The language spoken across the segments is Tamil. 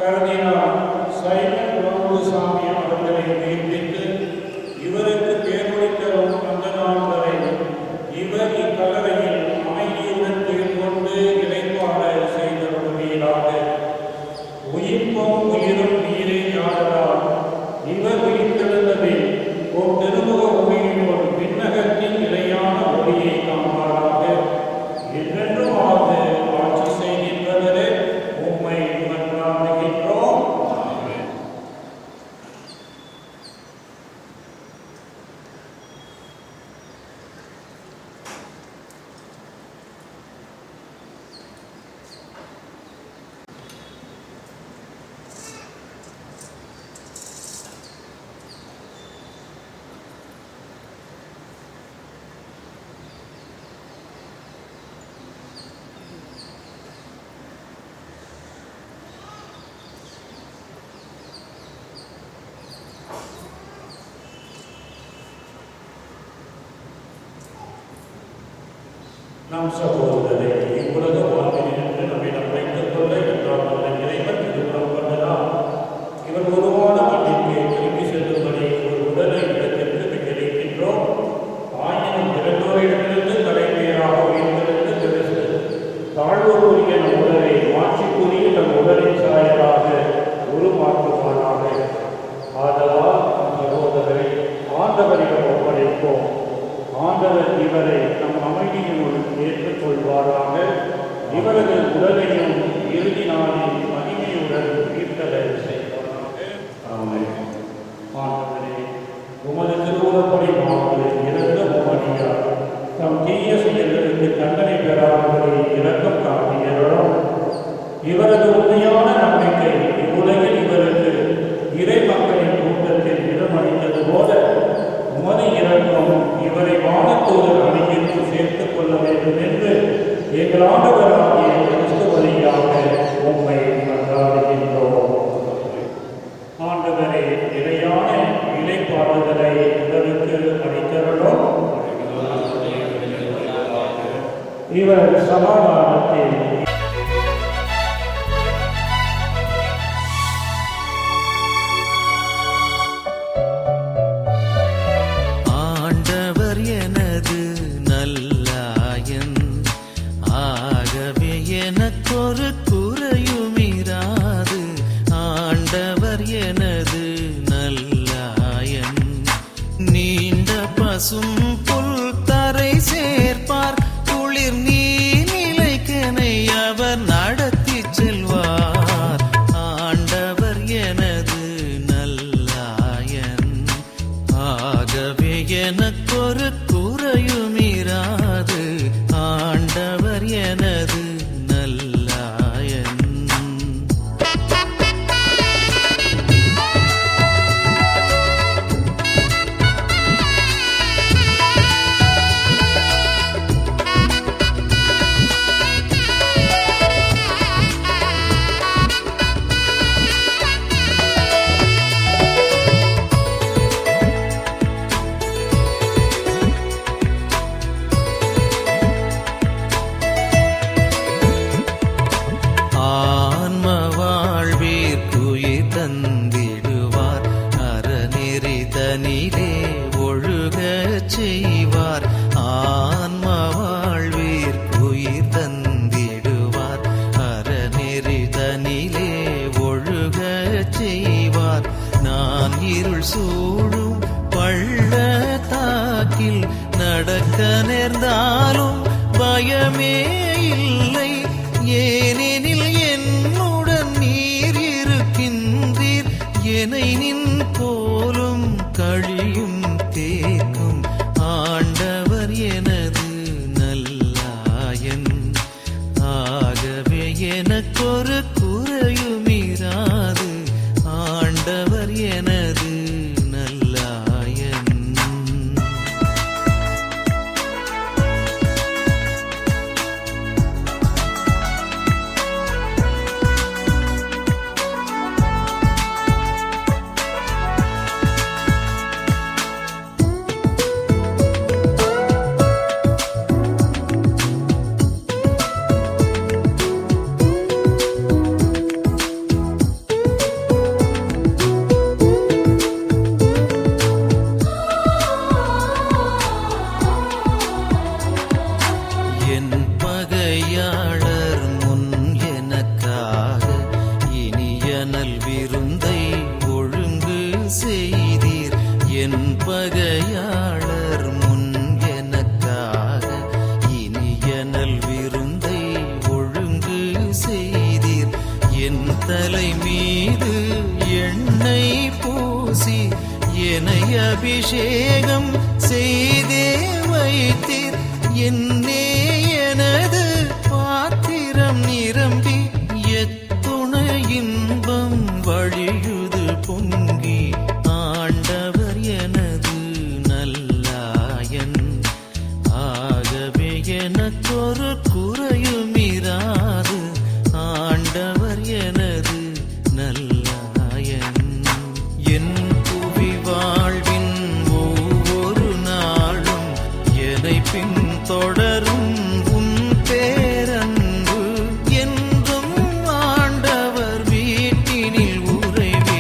கர்தினால் சைமன் லோகுசாமி அவர்களை உயிர்ப்பித்து இவருக்கு பேரொழி தரும் அந்த நாள் வரை இவர் இக்கல்லறையில் அமைதியுடன் தேர்கொண்டு இறைப்பாட செய்தருள்வீராக. உயிர்ப்பும் உயிரும் நீரே யாதலால் இவர் உயிர்த்தெழுந்ததில் ஓர் திருமுக ஒளியினோடு விண்ணகத்தின் நிலையான ஒளியை காண்பாராக. என்றென்றும் ஆழ்ந்து ஆட்சி செய்கின்றவரே உம்மை மன்றாடுகின்றோம். நம் சகோதரரை இவ்வுலக வாழ்வினின்று நம்மிடம் வைத்துக் கொள்ள என்றால் அந்த இறைவன் திருவுளம் கொண்டதால் இவர் உருவான மண்ணிற்கு திரும்பி செல்லும்படி ஒரு உடலை இடத்திற்கு விட்டளிக்கின்றோம். ஆயினும் இறந்தோரிடமிருந்து தலைமையாக உயிர்த்தெழுந்து கிறிஸ்து தாழ்வுக்குரிய நம் உடலை மாற்றிக்குரிய நம் உடலின் சாயலாக உருமாற்றுவானாக. ஆதலால் நம் சகோதரரை ஆண்டவரிடம் ஒப்படைப்போம். ஆண்டவர் இவரை நம் அமைதியினுள் ஏற்றுக்கொள்வாராக. இவரது உடலையும் இறுதி நாளில் மகிமையுடன் உயிர்த்தெழ செய்வாராக. ஆமென். ஆண்டவரே, உமது திருவுளப்படி மாவட்டத்தில் இறந்த உமடியார் தம் தீய செயல்களுக்கு தண்டனை பெறாதவரை இரக்கம் காட்டியவரும் இவரது உண்மையான நம்பிக்கை இவ்வுலகில் இவருக்கு இறை மக்களின் கூட்டத்தில் இடமளித்தது போல உமது இரக்கம் இவரை வானத்தூதர் அணியிற்கு சேர்த்துக் கொள்ள வேண்டும் என்று எங்கள் ஆண்டவராகிய கிறிஸ்து வழியாக உம்மை மன்றாடுகின்றோம். ஆண்டவரே, நிலையான இளைப்பாறுதலை உடலுக்கு அளித்தருளும். இவர் சமாதானத்தில் எனக்கொரு குறையுமிராது. ஆண்டவர் எனது நல்லாயன். நீண்ட பசும் புல் தரை சேர்ப்பார். குளிர் நீர் நிலைக்கனை அவர் நடத்தி செல்வார். ஆண்டவர் எனது நல்லாயன். ஆகவே எனக்கொரு குறையுமிராது. ஆண்டவர் எனது தந்திடுவார். அறநெறி தனிலே ஒழுகச் செய்வார். ஆன்ம வாழ்விற்குயிர் தந்திடுவார். அறநெறி தனிலே ஒழுகச் செய்வார். நான் இருள் சூழும் பள்ளத்தாக்கில் நடக்க நேர்ந்தாலும் பயமே இல்லை. ஏனெனில் என்னுடன் நீர் இருக்கின்றீர். என்னை நின் போலும் கழியும் தேக்கும். ஆண்டவர் எனது நல்லாயன். ஆகவே எனக்கொரு குறையுமிராது. ஆண்டவர் எனது நல்லாயன். இனியனல் விருந்தை ஒழுங்கு செய்தீர் என் பகையாளர் முன் எனக்காக இனியனல் விருந்தை ஒழுங்கு செய்தீர் என் தலை மீது எண்ணெய் பூசி என்னை அபிஷேகம் செய்தே வைத்தீர் என்னே எனது பாத்திரம் நிரம்பி எத்துணை இன்பம் வழியுது பொங்கி ஆண்டவர் எனது நல்லாயன் ஆகவே எனக்கொரு குறையுமிராது ஆண்டவர் எனது நல்லாயன் என் புவி வாழ்வின் ஒவ்வொரு நாளும் என்னை பின்தொடரும் உன் பேரன்பு என்றும் ஆண்டவர் வீட்டினில் உறைவே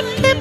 விட்டு